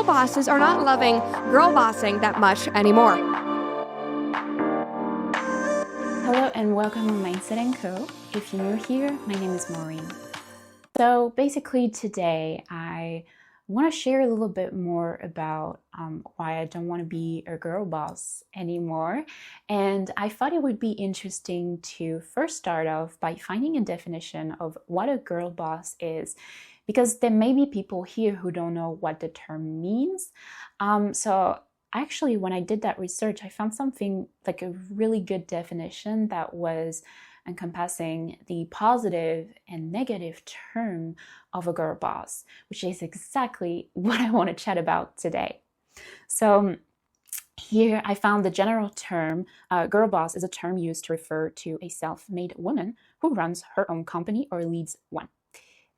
girl bosses are not loving girl bossing that much anymore. Hello and welcome to Mindset&Co. If you're new here, my name is Maureen. So basically today I want to share a little bit more about why I don't want to be a girl boss anymore. And I thought it would be interesting to first start off by finding a definition of what a girl boss is, because there may be people here who don't know what the term means. So actually, when I did that research, I found something like a really good definition that was encompassing the positive and negative term of a girl boss, which is exactly what I want to chat about today. So here I found the general term, girl boss is a term used to refer to a self-made woman who runs her own company or leads one.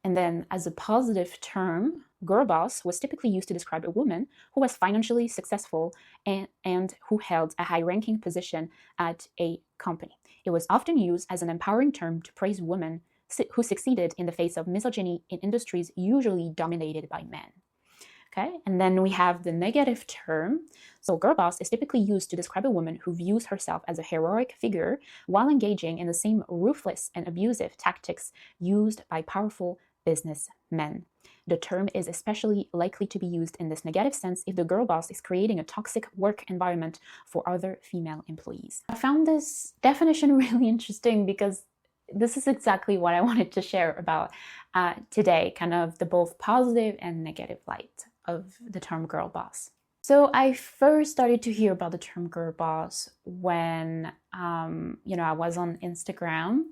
And then as a positive term, girl boss was typically used to describe a woman who was financially successful and who held a high-ranking position at a company. It was often used as an empowering term to praise women who succeeded in the face of misogyny in industries usually dominated by men. Okay, and then we have the negative term. So girl boss is typically used to describe a woman who views herself as a heroic figure while engaging in the same ruthless and abusive tactics used by powerful businessmen. The term is especially likely to be used in this negative sense if the girl boss is creating a toxic work environment for other female employees. I found this definition really interesting because this is exactly what I wanted to share about today, kind of the both positive and negative light of the term girl boss. So I first started to hear about the term girl boss when, I was on Instagram,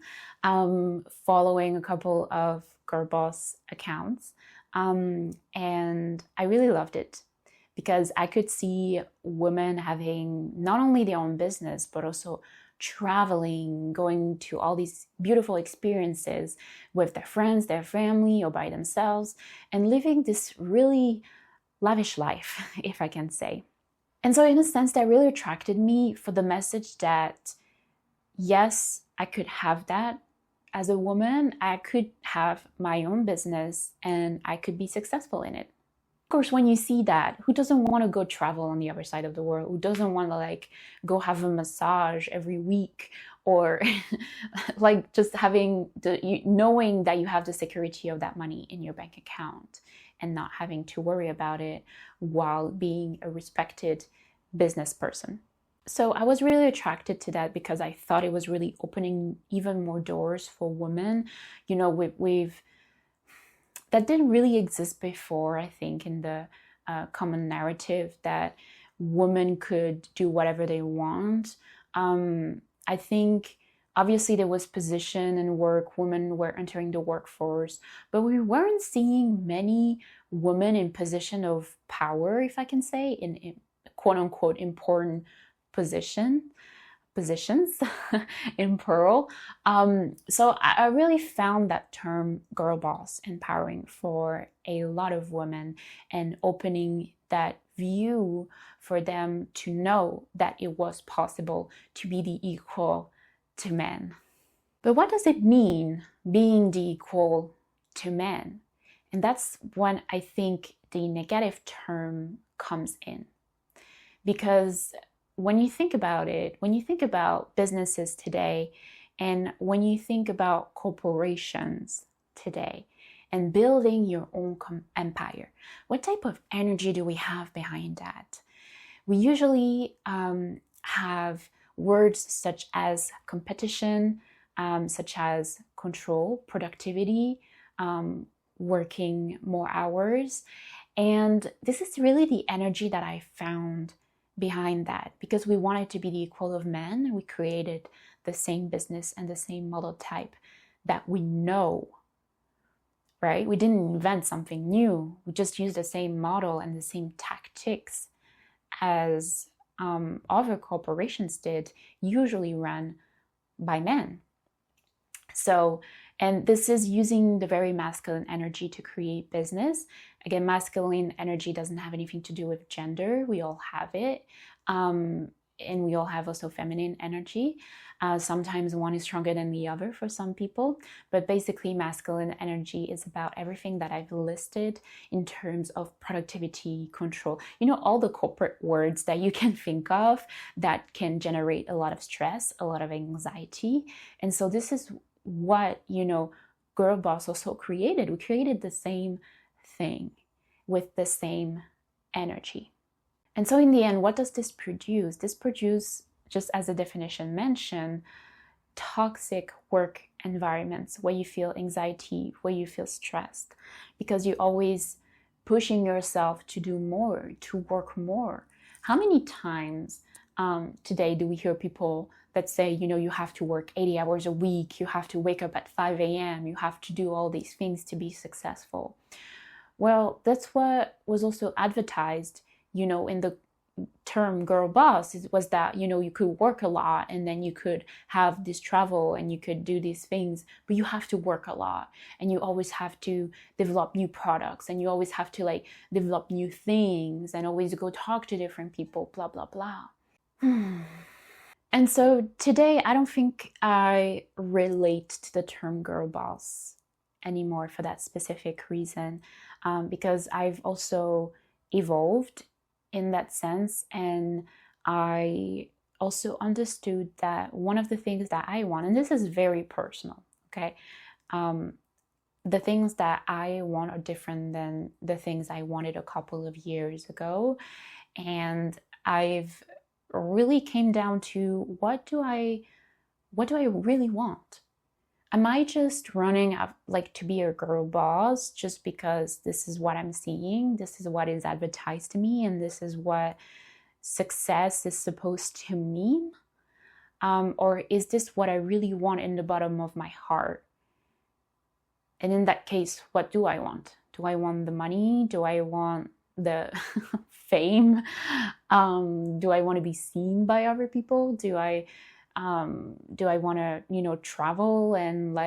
following a couple of girl boss accounts, and I really loved it because I could see women having not only their own business, but also traveling, going to all these beautiful experiences with their friends, their family, or by themselves, and living this really lavish life, if I can say. And so in a sense, that really attracted me for the message that, yes, I could have that as a woman. I could have my own business and I could be successful in it. Of course, when you see that, who doesn't want to go travel on the other side of the world? Who doesn't want to go have a massage every week, or just having knowing that you have the security of that money in your bank account and not having to worry about it while being a respected business person. So I was really attracted to that because I thought it was really opening even more doors for women. That didn't really exist before, I think, in the common narrative that women could do whatever they want. I think obviously there was position and work, women were entering the workforce, but we weren't seeing many women in position of power, if I can say, in quote unquote important positions in plural. So I really found that term girl boss empowering for a lot of women and opening that view for them to know that it was possible to be the equal to men. But what does it mean being the equal to men? And that's when I think the negative term comes in. Because when you think about it, when you think about businesses today, and when you think about corporations today, and building your own empire, what type of energy do we have behind that? We usually have words such as competition, such as control, productivity, working more hours. And this is really the energy that I found behind that, because we wanted to be the equal of men. We created the same business and the same model type that we know, right? We didn't invent something new. We just used the same model and the same tactics as other corporations did, usually run by men. So, and this is using the very masculine energy to create business. Again, masculine energy doesn't have anything to do with gender. We all have it. and we all have also feminine energy. Sometimes one is stronger than the other for some people, but basically masculine energy is about everything that I've listed in terms of productivity, control, all the corporate words that you can think of that can generate a lot of stress, a lot of anxiety. And so this is what, Girl Boss also created. We created the same thing with the same energy. And so in the end, what does this produce? This produces, just as the definition mentioned, toxic work environments where you feel anxiety, where you feel stressed, because you're always pushing yourself to do more, to work more. How many times today do we hear people that say, you have to work 80 hours a week, you have to wake up at 5 a.m., you have to do all these things to be successful? Well, that's what was also advertised, in the term girl boss, was that, you could work a lot and then you could have this travel and you could do these things, but you have to work a lot and you always have to develop new products and you always have to develop new things and always go talk to different people, blah, blah, blah. And so today, I don't think I relate to the term girl boss anymore for that specific reason, because I've also evolved in that sense, and I also understood that one of the things that I want, and this is very personal, okay, the things that I want are different than the things I wanted a couple of years ago, and I've really came down to what do I really want? Am I just running up to be a girl boss just because this is what I'm seeing, this is what is advertised to me, and this is what success is supposed to mean? Or is this what I really want in the bottom of my heart? And in that case, what do I want? Do I want the money? Do I want the fame? Do I want to be seen by other people? Do I want to, travel and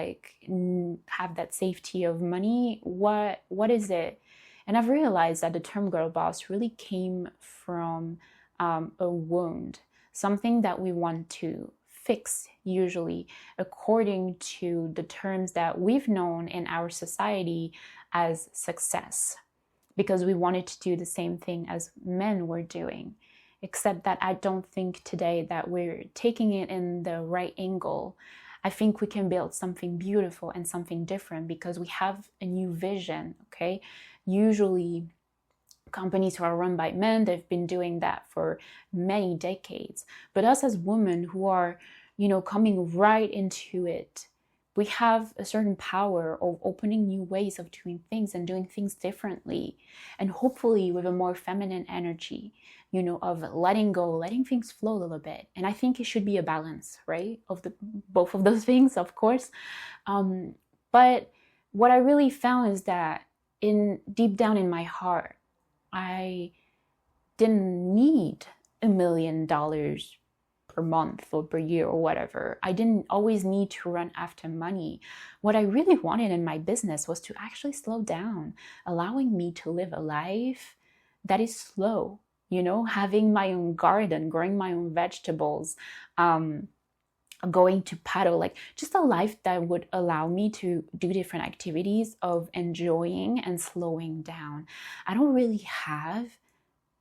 have that safety of money? What is it? And I've realized that the term girl boss really came from a wound, something that we want to fix, usually according to the terms that we've known in our society as success, because we wanted to do the same thing as men were doing. Except that I don't think today that we're taking it in the right angle. I think we can build something beautiful and something different because we have a new vision, okay? Usually companies who are run by men, they've been doing that for many decades. But us as women who are, coming right into it, we have a certain power of opening new ways of doing things and doing things differently. And hopefully with a more feminine energy, of letting go, letting things flow a little bit. And I think it should be a balance, right? Of both of those things, of course. But what I really found is that deep down in my heart, I didn't need $1 million per month or per year or whatever. I didn't always need to run after money. What I really wanted in my business was to actually slow down, allowing me to live a life that is slow, having my own garden, growing my own vegetables, going to paddle, just a life that would allow me to do different activities of enjoying and slowing down. I don't really have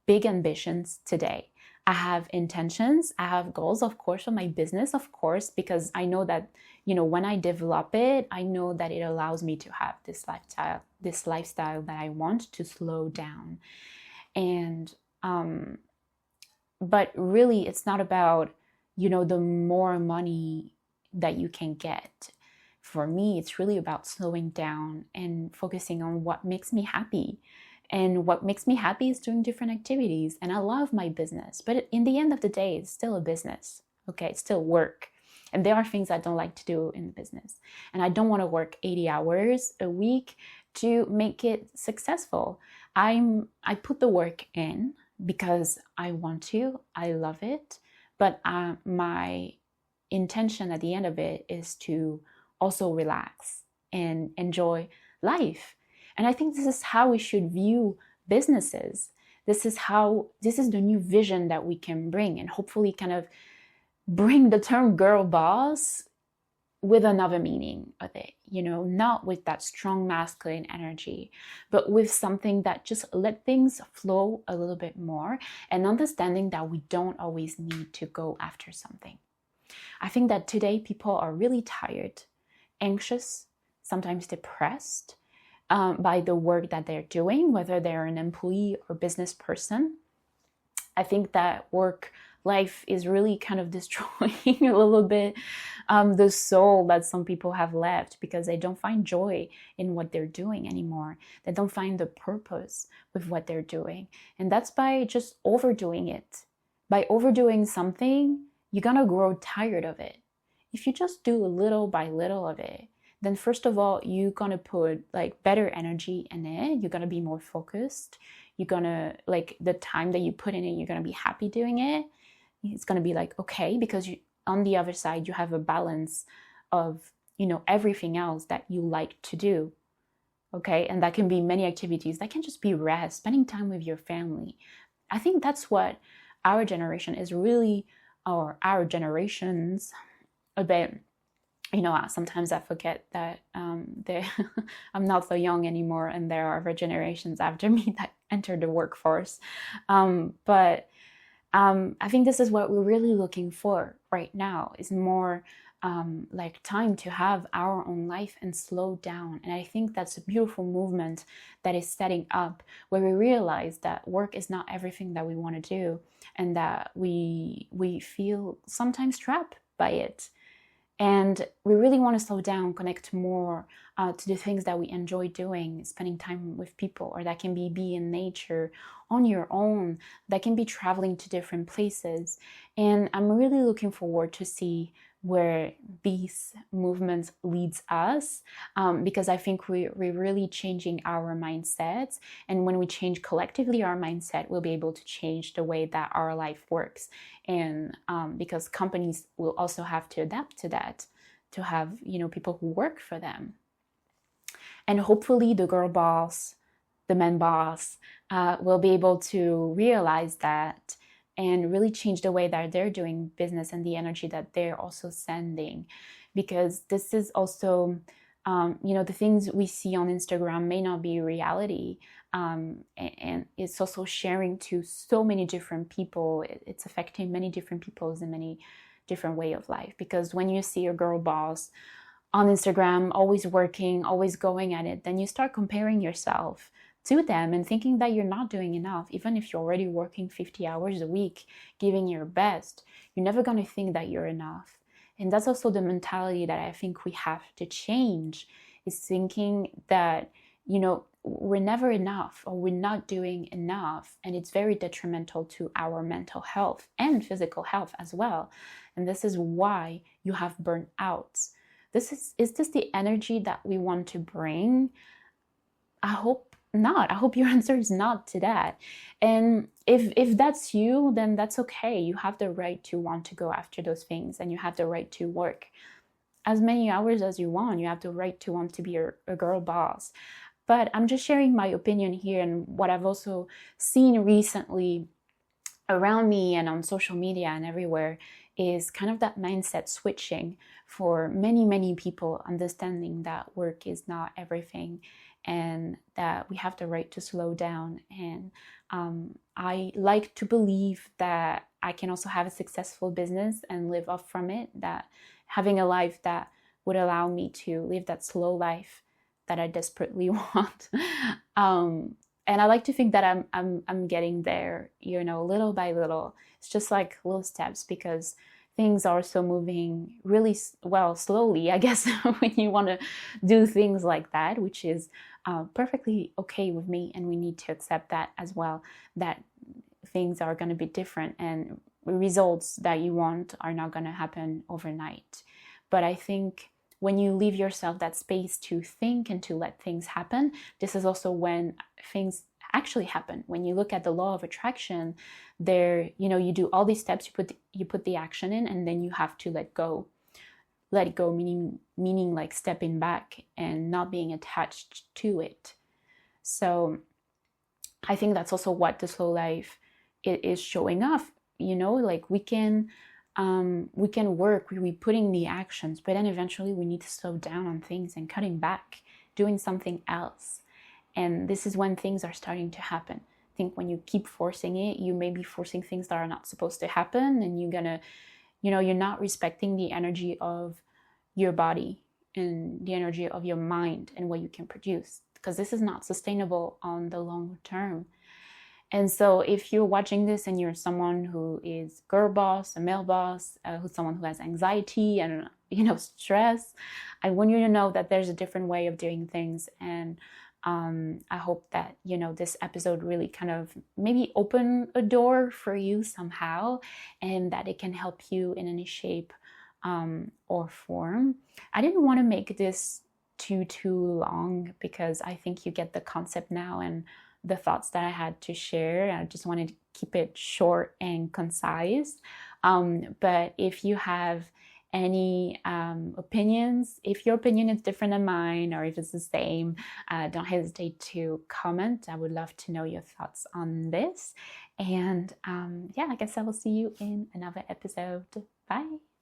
big ambitions today. I have intentions, I have goals, of course, for my business, of course, because I know that, when I develop it, I know that it allows me to have this lifestyle that I want to slow down. And, but really it's not about, the more money that you can get. For me, it's really about slowing down and focusing on what makes me happy. And what makes me happy is doing different activities. And I love my business. But in the end of the day, it's still a business. Okay, it's still work. And there are things I don't like to do in the business. And I don't want to work 80 hours a week to make it successful. I put the work in because I want to. I love it. But my intention at the end of it is to also relax and enjoy life. And I think this is how we should view businesses. This is the new vision that we can bring, and hopefully kind of bring the term girl boss with another meaning of it, not with that strong masculine energy, but with something that just let things flow a little bit more, and understanding that we don't always need to go after something. I think that today people are really tired, anxious, sometimes depressed by the work that they're doing, whether they're an employee or business person. I think that work life is really kind of destroying a little bit the soul that some people have left, because they don't find joy in what they're doing anymore. They don't find the purpose with what they're doing. And that's by just overdoing it. By overdoing something, you're gonna grow tired of it. If you just do a little by little of it, then first of all, you're gonna put like better energy in it. You're gonna be more focused. You're gonna, like, the time that you put in it, you're gonna be happy doing it. It's gonna be like, okay, because on the other side, you have a balance of, everything else that you like to do. Okay, and that can be many activities. That can just be rest, spending time with your family. I think that's what our generation is really, or our generations, a bit. Sometimes I forget that I'm not so young anymore, and there are other generations after me that entered the workforce. But I think this is what we're really looking for right now, is more like time to have our own life and slow down. And I think that's a beautiful movement that is setting up, where we realize that work is not everything that we want to do, and that we feel sometimes trapped by it. And we really want to slow down, connect more to the things that we enjoy doing, spending time with people, or that can be in nature on your own, that can be traveling to different places. And I'm really looking forward to see where these movements leads us, because I think we're really changing our mindsets. And when we change collectively our mindset, we'll be able to change the way that our life works. And because companies will also have to adapt to that, to have people who work for them. And hopefully the girl boss, the man boss, will be able to realize that and really change the way that they're doing business and the energy that they're also sending. Because this is also, the things we see on Instagram may not be reality. And it's also sharing to so many different people. It's affecting many different peoples in many different way of life. Because when you see a girl boss on Instagram, always working, always going at it, then you start comparing yourself to them and thinking that you're not doing enough. Even if you're already working 50 hours a week, giving your best, you're never going to think that you're enough. And that's also the mentality that I think we have to change, is thinking that, we're never enough, or we're not doing enough. And it's very detrimental to our mental health and physical health as well. And this is why you have burnt out. Is this the energy that we want to bring? I hope not. I hope your answer is not to that. And if that's you, then that's okay. You have the right to want to go after those things, and you have the right to work as many hours as you want. You have the right to want to be a girl boss. But I'm just sharing my opinion here, and what I've also seen recently around me and on social media and everywhere is kind of that mindset switching for many, many people, understanding that work is not everything, and that we have the right to slow down. And I like to believe that I can also have a successful business and live off from it, that having a life that would allow me to live that slow life that I desperately want. And I like to think that I'm getting there, little by little. It's just like little steps, because things are so moving really slowly, I guess, when you want to do things like that, which is perfectly okay with me. And we need to accept that as well, that things are going to be different, and results that you want are not going to happen overnight. But I think when you leave yourself that space to think and to let things happen, this is also when things actually happen. When you look at the law of attraction, you do all these steps, you put the action in, and then you have to let go. Let it go, meaning like stepping back and not being attached to it. So I think that's also what the slow life is showing off. Like we can work, we putting the actions, but then eventually we need to slow down on things and cutting back, doing something else. And this is when things are starting to happen. I think when you keep forcing it, you may be forcing things that are not supposed to happen, and you're not respecting the energy of your body and the energy of your mind and what you can produce, because this is not sustainable on the long term. And so if you're watching this and you're someone who is girl boss, a male boss, who's someone who has anxiety and stress, I want you to know that there's a different way of doing things. And I hope that this episode really kind of maybe open a door for you somehow, and that it can help you in any shape or form. I didn't want to make this too long, because I think you get the concept now and the thoughts that I had to share. I just wanted to keep it short and concise. But if you have any opinions, if your opinion is different than mine, or if it's the same, don't hesitate to comment. I would love to know your thoughts on this. And I guess I will see you in another episode. Bye.